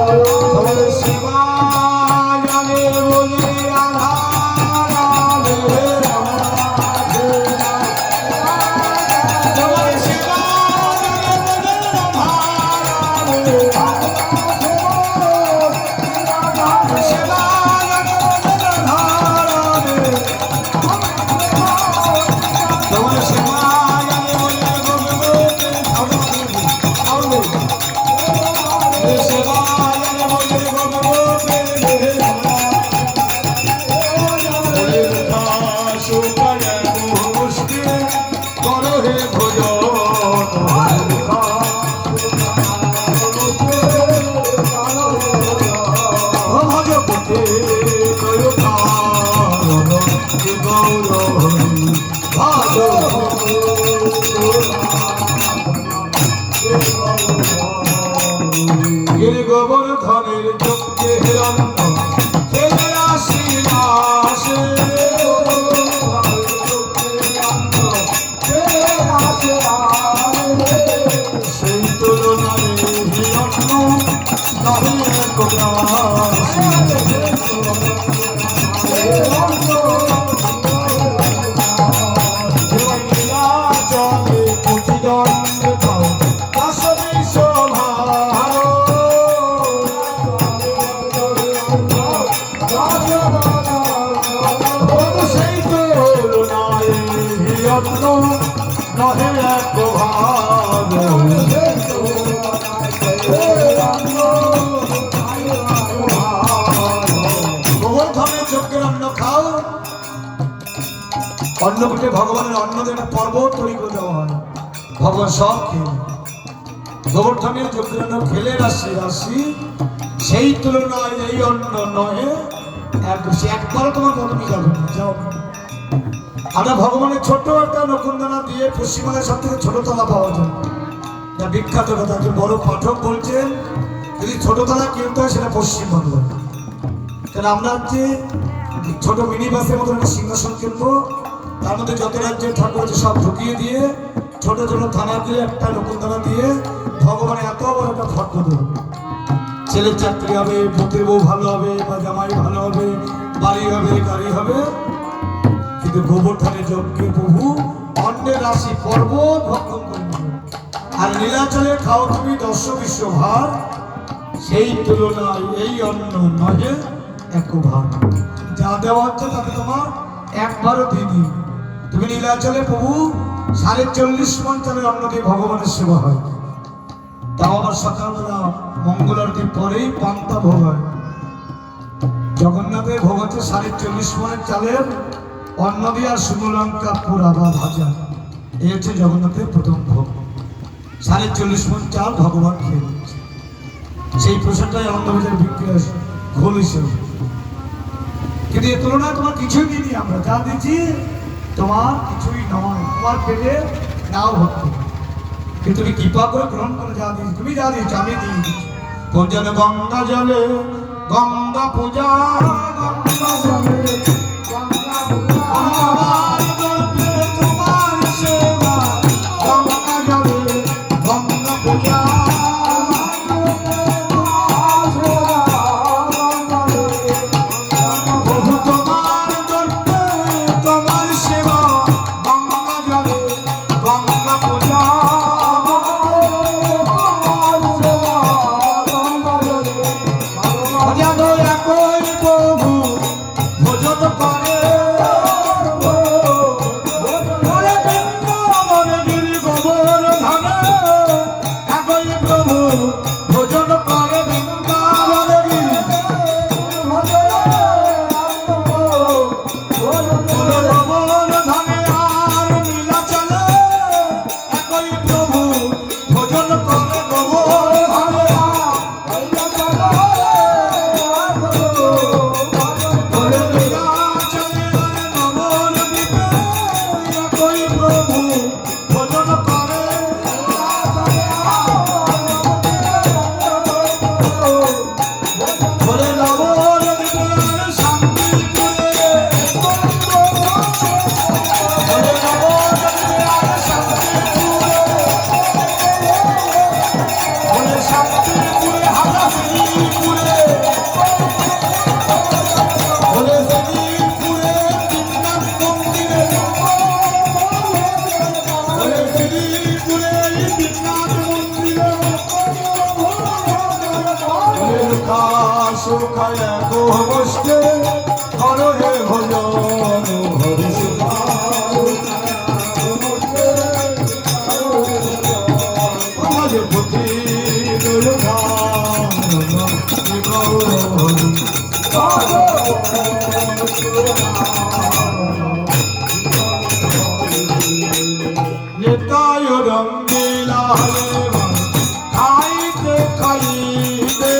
Oh
ভালো গিরি গোবর্ধনের যজ্ঞে হিরণ্য খেলে আসি আসে সেই তুলনায় হিরণ্য নহে কোনাসি চলে প্রতিদণ্ড পাও আসবে সভার সেই তুলনায় হিরণ্য নহে এক ভালো গোবর্ধনের যজ্ঞের অন্ন খাও অন্নকূটে ভগবানের অন্নদের একটা পর্বত তৈরি করে দেওয়া হয় ভগবান সব খেয়ে গোবর্ধনের যজ্ঞের অন্ন খেলে রাশি রাশি সেই তুলনায় এই অন্ন নহে একবারও তোমার মনে যাবে না যাও আমরা ভগবানের ছোট একটা নকুন্দানা দিয়ে পশ্চিমবাংলার সব থেকে ছোট তলা পাওয়া যায় যা বিখ্যাত কথা একজন বড় পাঠক বলছেন যদি ছোট তলা কিনতে হয় সেটা পশ্চিমবাংলায় কারণ আমরা হচ্ছে ছোট মিনি বাসের মতো একটা সিংহাসন কিনবো তার মধ্যে যত রাজ্যের ঠাকুর আছে সব ঢুকিয়ে দিয়ে ছোট ছোট থানা দিয়ে একটা নকুন্দানা দিয়ে ভগবানের এত বড় একটা ফটো দেবো ছেলের চাকরি হবে পুত্রের বউ ভালো হবে বা জামাই ভালো হবে বাড়ি হবে গাড়ি হবে কিন্তু গোবর্ধনের যজ্ঞে প্রভু অন্যের রাশি পর্বত ভক্ষণ করবে আর নীলাচলে খাও তুমি 10 বিশ্বভার সেই তুলনায় এই অন্ন নহে এক ভাগ যা দেওয়া হচ্ছে তাতে তোমার একবারও দিনই তুমি নীলাচলে প্রভু 40.5 মণ চালের অন্ন দিয়ে ভগবানের সেবা হয় তাও আবার সকালবেলা মঙ্গল আরতির পরেই পান্তা ভোগ হয় জগন্নাথের ভোগ হচ্ছে 40.5 মণের চালের অন্ন দিয়ে আর শুকনো লঙ্কা পোড়া বা ভাজা এই হচ্ছে জগন্নাথের প্রথম ভোগ 40.5 মণ চাল ভগবান খেয়ে দিচ্ছে সেই প্রসাদটাই আনন্দবাজার বিক্রি হয় ঘোল হিসেবে কিন্তু এর তুলনায় তোমার কিছুই দিইনি আমরা যা দিচ্ছি তোমার কিছুই নয় তোমার পেটে নাও ভর্তি কিন্তু তুমি কৃপা করে গ্রহণ করে যা দিয়েছি তুমি যা দিয়েছো আমি দিয়ে দিচ্ছি কোন যেন গঙ্গা জলে গঙ্গা পূজা গঙ্গা জলে গঙ্গা পূজা আমার গর্বে তোমার সেবা গঙ্গা জলে গঙ্গা পূজা প্রভু তোমার গর্বে তোমার সেবা গঙ্গা জলে গঙ্গা পূজা সুখায় গোবষ্টে হরে ভজন হরি আজ পুত্রী নিতায় রঙ্গিলা খাইতে খাইতে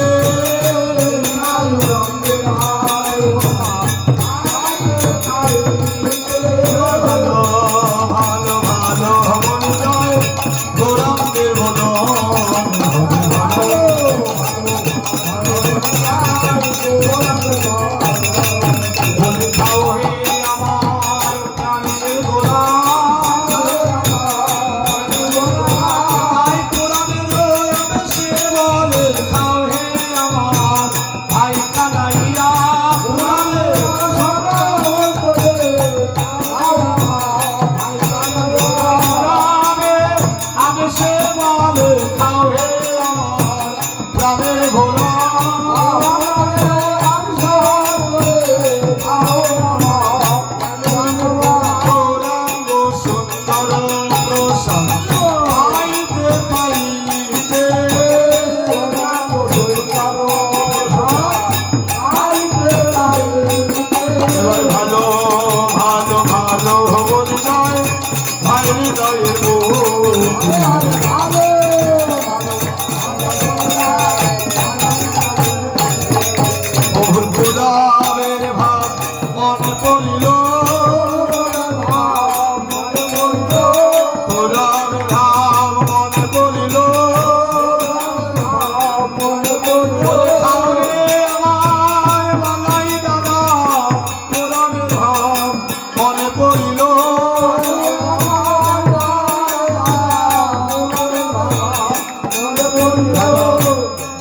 মনে পড়িল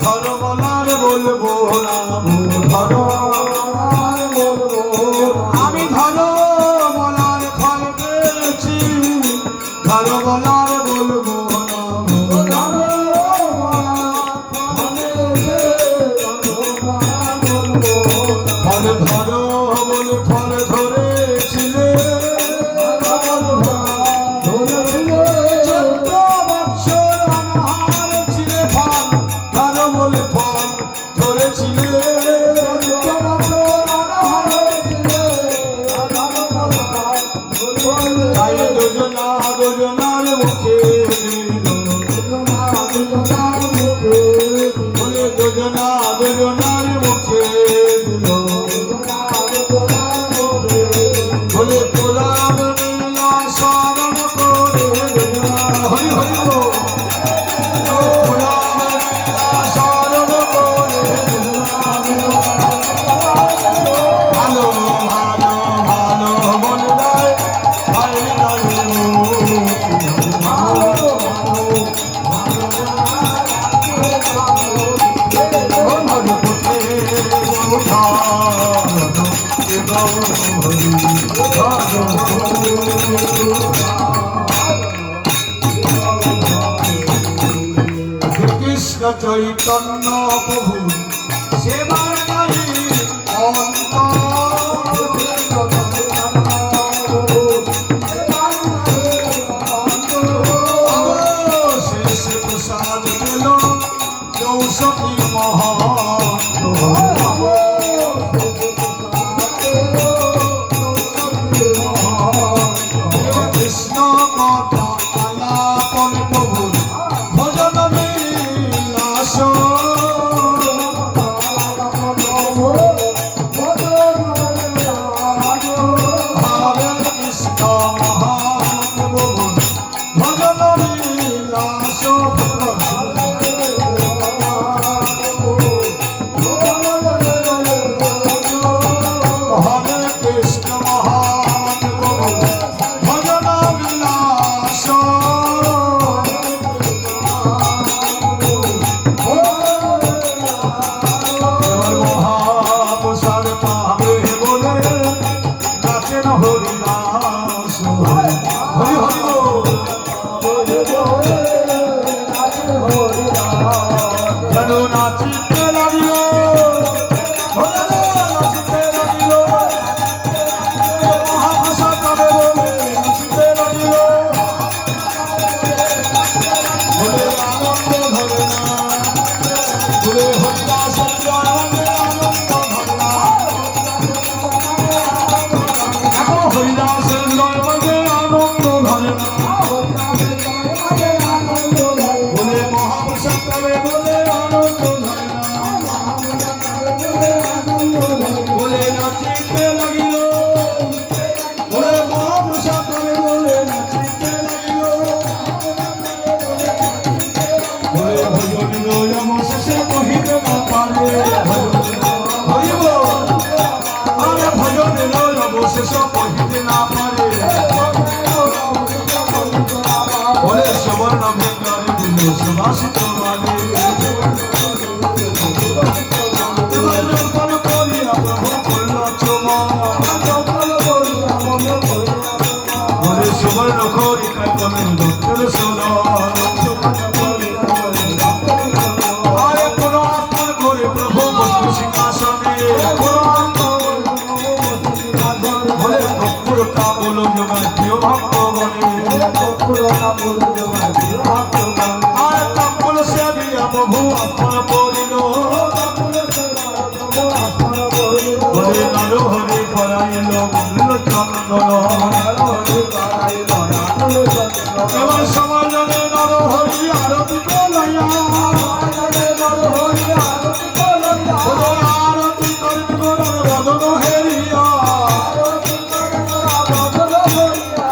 ধর্মলার বলবো না আমি ধর্মলার ফল পেয়েছি ধর্মলার বলবো ফল ধরো বলে ফল ধরেছিলে 14 বৎসর অনাহার ছিলে ফল ধরো বলে ফল ধরেছিলে তাই দুজনার মুখে বলে দুজনার মুখে বলে পুরাণ লীলা স্মরণ করে হরি হরি বল পুরাণ লীলা স্মরণ করে ভালো ভালো ভালো মন দেয় ভাই কৃষ্ণ চৈতন্য প্রভু সেবার নাহি অন্ত শেষ প্রসাদ পেল 64 মহান্ত কৃষ্ণ কথা আলাপন প্রভু ভজন বিলাস হরে কৃষ্ণ মহান প্রভু ভজন বিলাস হরে কৃষ্ণ মহান প্রভু ভজন বিলাস মহাপ্রসাদ পাবে বলে নাচেন হরিদাস হরি হরি যেন নাচিতে লাগিল নাচিতে লাগিল মহাপ্রসাদ পাবে বলে নাচিতে লাগিল বলে আনন্দ ধরে না বলে হরিদাসের জয় আনন্দ ধরে না এখন হরিদাসের জয় আনন্দ ধরে না বলে মহাপ্রসাদ পাবে বলে আনন্দ ধরে না বলে নাচিতে লাগিল বলে মহাপ্রসাদ পাবে বলে নাচিতে লাগিল বলে ভজন রোজম শেষে কহিতে না পারে হরিব আরে ভজন রোজম শেষ কহিতে না পারে বলে সুবর্ণ ভেঙ্গারে দিল সুবাসিত মানে জল্পন করিয়া প্রভু করল চমন বলে সুবর্ণ করি কাইপনের দত্তর সুদন আরে কোন আপন করে প্রভু বসু সিংহাসনে বলে কপুর কাবল জগৎ প্রিয় ভক্তগণে আরে কাবল সেবিয়া প্রভু আপন করিল বলে নর হরি পরাইল মঙ্গল চন্দন এবার সমাজনে নর হরি আরতি কলাইয়া আরতি করিব বদন হেরিয়া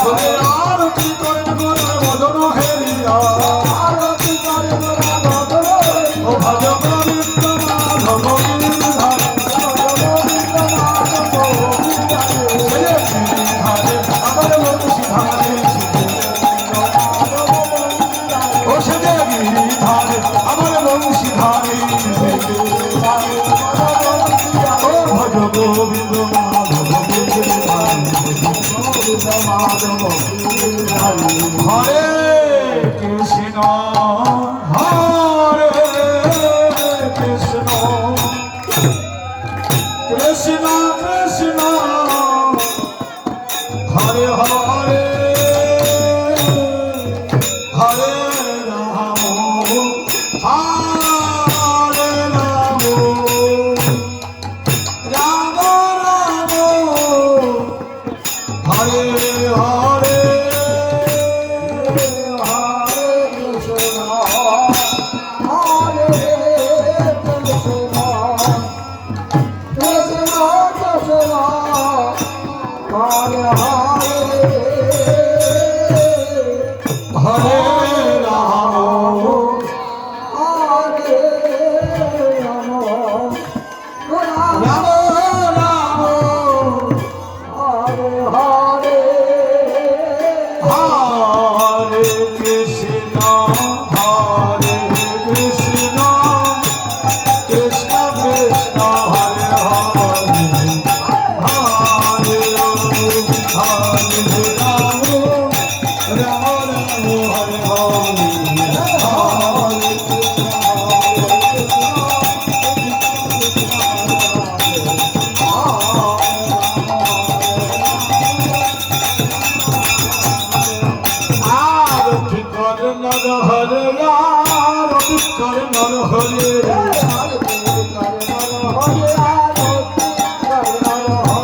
বলে আরতি করিব বদন হেরিয়া ও ভজ গোবিন্দ মাধব গিরিধারে হরে কৃষ্ণ হরে কৃষ্ণ কৃষ্ণ কৃষ্ণ হরে হরে হরে রাম হরে রাম রাম রাম হরে হরে হরে রাম রাম রাম হরে কৃষ্ণ হরে কৃষ্ণ কৃষ্ণ কৃষ্ণ হরে হরে হরে হরে রাম রাম রাম হরে আরতি করে নর হরে আরতি করে নর হরে আরতি করে নর হরে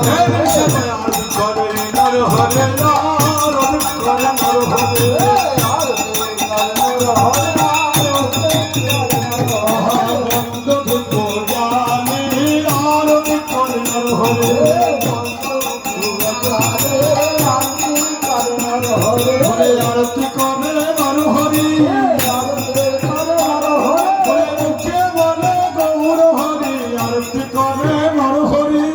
আরতি করে নর হরে বন্ধ ধুতো জানি আরতি করে নর হরে হরে আরতি করে নর হরি হরে মুখে বলে গৌর হরি আরতি করে নর হরি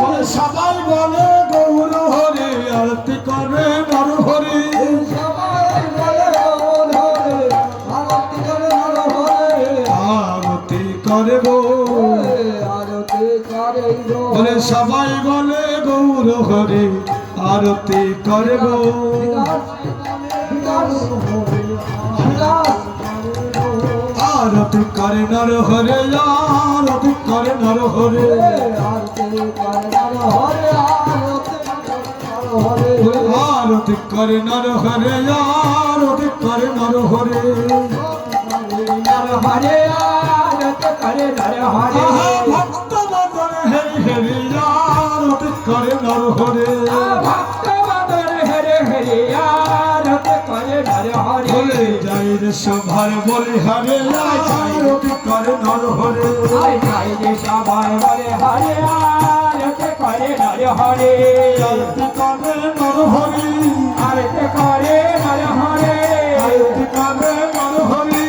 বলে সবাই বলে গৌর হরি আরতি করে নর হরি আরতি করে গো বলে সবাই বলে গৌর হরি আরতি করে গো আরতি করে নর হরে আরতি করে নর হরে আরতি করে নর হরে আরতি করে নর হরে ভক্ত বদন হরি হরি আরতি করে নর হরে বলে যাই রে সভার বলে হরে আরতি করে নর হরে
সবাই বলে হরে আরতি করে নর হরে
আরতি করে নর হরি
আরতি করে নর হরে
আরতি করে নর হরি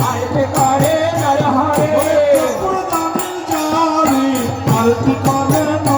আরতি করে নর হরে
কপুর দামি জারি আরতি করে নর